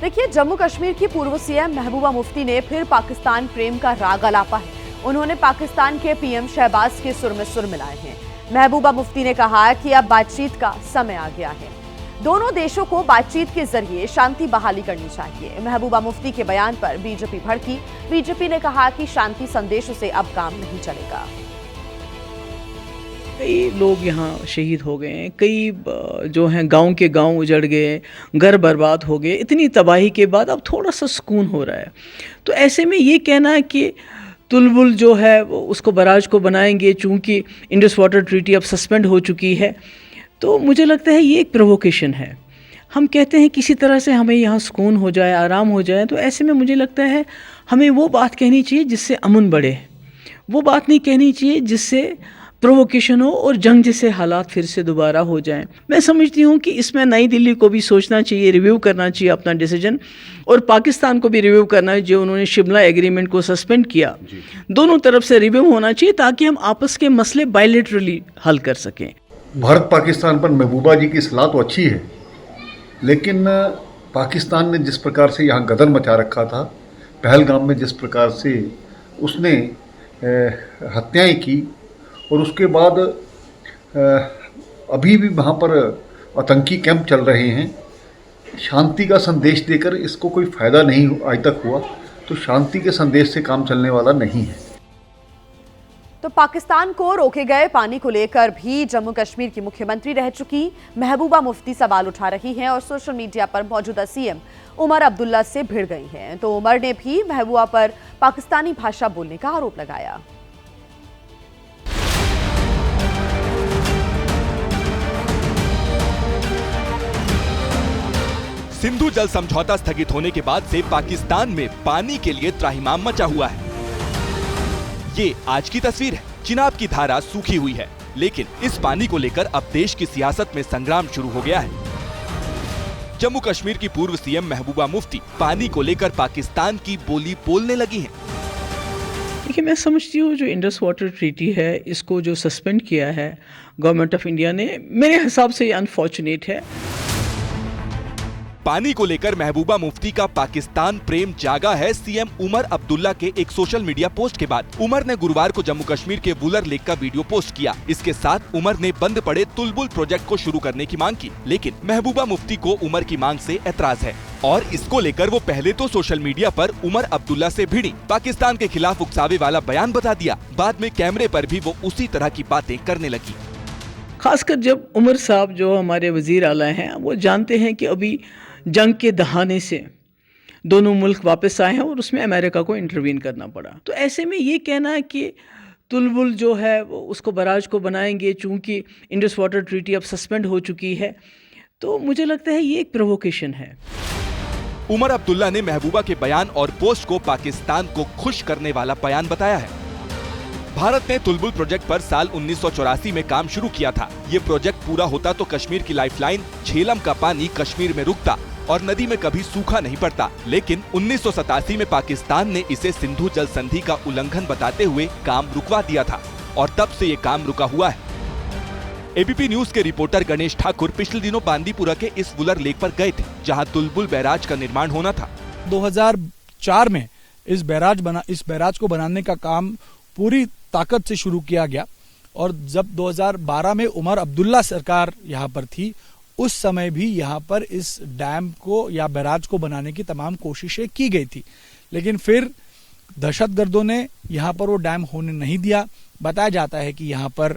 देखिए, जम्मू कश्मीर की पूर्व सीएम महबूबा मुफ्ती ने फिर पाकिस्तान प्रेम का राग अलापा है। उन्होंने पाकिस्तान के पीएम शहबाज के सुर में सुर मिलाए हैं। महबूबा मुफ्ती ने कहा कि अब बातचीत का समय आ गया है। दोनों देशों को बातचीत के जरिए शांति बहाली करनी चाहिए। महबूबा मुफ्ती के बयान पर बीजेपी भड़की। बीजेपी ने कहा कि शांति संदेशों से अब काम नहीं चलेगा। कई लोग यहाँ शहीद हो गए हैं, कई जो हैं गांव के गांव उजड़ गए, घर बर्बाद हो गए। इतनी तबाही के बाद अब थोड़ा सा सुकून हो रहा है। तो ऐसे में ये कहना है कि तुलबुल जो है वो उसको बराज को बनाएंगे चूँकि इंडस वाटर ट्रीटी अब सस्पेंड हो चुकी है, तो मुझे लगता है ये एक प्रोवोकेशन है। हम कहते हैं किसी तरह से हमें यहाँ सुकून हो जाए, आराम हो जाए, तो ऐसे में मुझे लगता है हमें वो बात कहनी चाहिए जिससे अमन बढ़े। वो बात नहीं कहनी चाहिए जिससे प्रोवोकेशन हो और जंग जैसे हालात फिर से दोबारा हो जाएं। मैं समझती हूँ कि इसमें नई दिल्ली को भी सोचना चाहिए, रिव्यू करना चाहिए अपना डिसीजन, और पाकिस्तान को भी रिव्यू करना है जो उन्होंने शिमला एग्रीमेंट को सस्पेंड किया। दोनों तरफ से रिव्यू होना चाहिए ताकि हम आपस के मसले बायलैटरली हल कर सकें। भारत पाकिस्तान पर महबूबा जी की सलाह तो अच्छी है, लेकिन पाकिस्तान ने जिस प्रकार से यहाँ गदर मचा रखा था, पहलगाम में जिस प्रकार से उसने हत्याएं की, और उसके बाद अभी भी वहाँ पर आतंकी कैंप चल रहे हैं। शांति का संदेश देकर इसको कोई फ़ायदा नहीं आज तक हुआ, तो शांति के संदेश से काम चलने वाला नहीं है। तो पाकिस्तान को रोके गए पानी को लेकर भी जम्मू कश्मीर की मुख्यमंत्री रह चुकी महबूबा मुफ्ती सवाल उठा रही हैं और सोशल मीडिया पर मौजूदा सीएम उमर अब्दुल्ला से भिड़ गई हैं। तो उमर ने भी महबूबा पर पाकिस्तानी भाषा बोलने का आरोप लगाया। सिंधु जल समझौता स्थगित होने के बाद से पाकिस्तान में पानी के लिए त्राहिमाम मचा हुआ है। ये आज की तस्वीर है। चिनाब की धारा सूखी हुई है, लेकिन इस पानी को लेकर अब देश की सियासत में संग्राम शुरू हो गया है। जम्मू कश्मीर की पूर्व सीएम महबूबा मुफ्ती पानी को लेकर पाकिस्तान की बोली बोलने लगी हैं। देखिए, मैं समझती हूँ जो इंडस वाटर ट्रीटी है, इसको जो सस्पेंड किया है गवर्नमेंट ऑफ इंडिया ने, मेरे हिसाब से ये अनफॉर्चुनेट है। पानी को लेकर महबूबा मुफ्ती का पाकिस्तान प्रेम जागा है सीएम उमर अब्दुल्ला के एक सोशल मीडिया पोस्ट के बाद। उमर ने गुरुवार को जम्मू कश्मीर के वुलर लेक का वीडियो पोस्ट किया। इसके साथ उमर ने बंद पड़े तुलबुल प्रोजेक्ट को शुरू करने की मांग की, लेकिन महबूबा मुफ्ती को उमर की मांग से एतराज है और इसको लेकर वो पहले तो सोशल मीडिया पर उमर अब्दुल्ला से भिड़ी, पाकिस्तान के खिलाफ उकसावे वाला बयान बता दिया। बाद में कैमरे पर भी वो उसी तरह की बातें करने लगी। खासकर जब उमर साहब जो हमारे वजीर आला हैं, वो जानते हैं कि अभी जंग के दहाने से दोनों मुल्क वापस आए हैं और उसमें अमेरिका को इंटरवीन करना पड़ा। तो ऐसे में ये कहना है कि तुलबुल जो है वो उसको बराज को बनाएंगे चूँकि इंडस वाटर ट्रीटी अब सस्पेंड हो चुकी है, तो मुझे लगता है ये एक प्रोवोकेशन है। उमर अब्दुल्ला ने महबूबा के बयान और पोस्ट को पाकिस्तान को खुश करने वाला बयान बताया है। भारत ने तुलबुल प्रोजेक्ट पर साल 1984 में काम शुरू किया था। ये प्रोजेक्ट पूरा होता तो कश्मीर की लाइफलाइन झेलम का पानी कश्मीर में रुकता और नदी में कभी सूखा नहीं पड़ता, लेकिन 1987 में पाकिस्तान ने इसे सिंधु जल संधि का उल्लंघन बताते हुए काम रुकवा दिया था और तब से ये काम रुका हुआ है। एबीपी न्यूज के रिपोर्टर गणेश ठाकुर पिछले दिनों बांदीपुरा के इस वुलर लेक पर गए थे, जहां तुलबुल बैराज का निर्माण होना था। 2004 में इस बैराज को बनाने का काम पूरी ताकत से शुरू किया गया और जब 2012 में उमर अब्दुल्ला सरकार यहाँ पर थी, उस समय भी यहाँ पर इस डैम को या बैराज को बनाने की तमाम कोशिशें की गई थी, लेकिन फिर दहशतगर्दों ने यहाँ पर वो डैम होने नहीं दिया। बताया जाता है कि यहाँ पर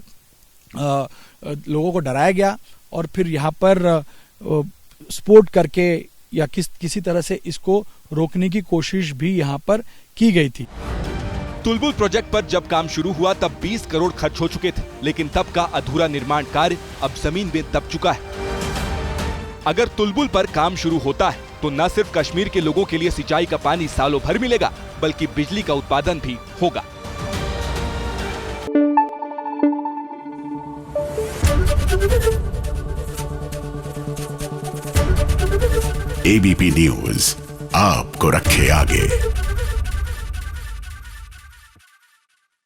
लोगों को डराया गया और फिर यहाँ पर स्पोर्ट करके या किसी तरह से इसको रोकने की कोशिश भी यहाँ पर की गई थी। तुलबुल प्रोजेक्ट पर जब काम शुरू हुआ तब 20 करोड़ खर्च हो चुके थे, लेकिन तब का अधूरा निर्माण कार्य अब जमीन में दब चुका है। अगर तुलबुल पर काम शुरू होता है तो न सिर्फ कश्मीर के लोगों के लिए सिंचाई का पानी सालों भर मिलेगा, बल्कि बिजली का उत्पादन भी होगा। एबीपी न्यूज आपको रखे आगे।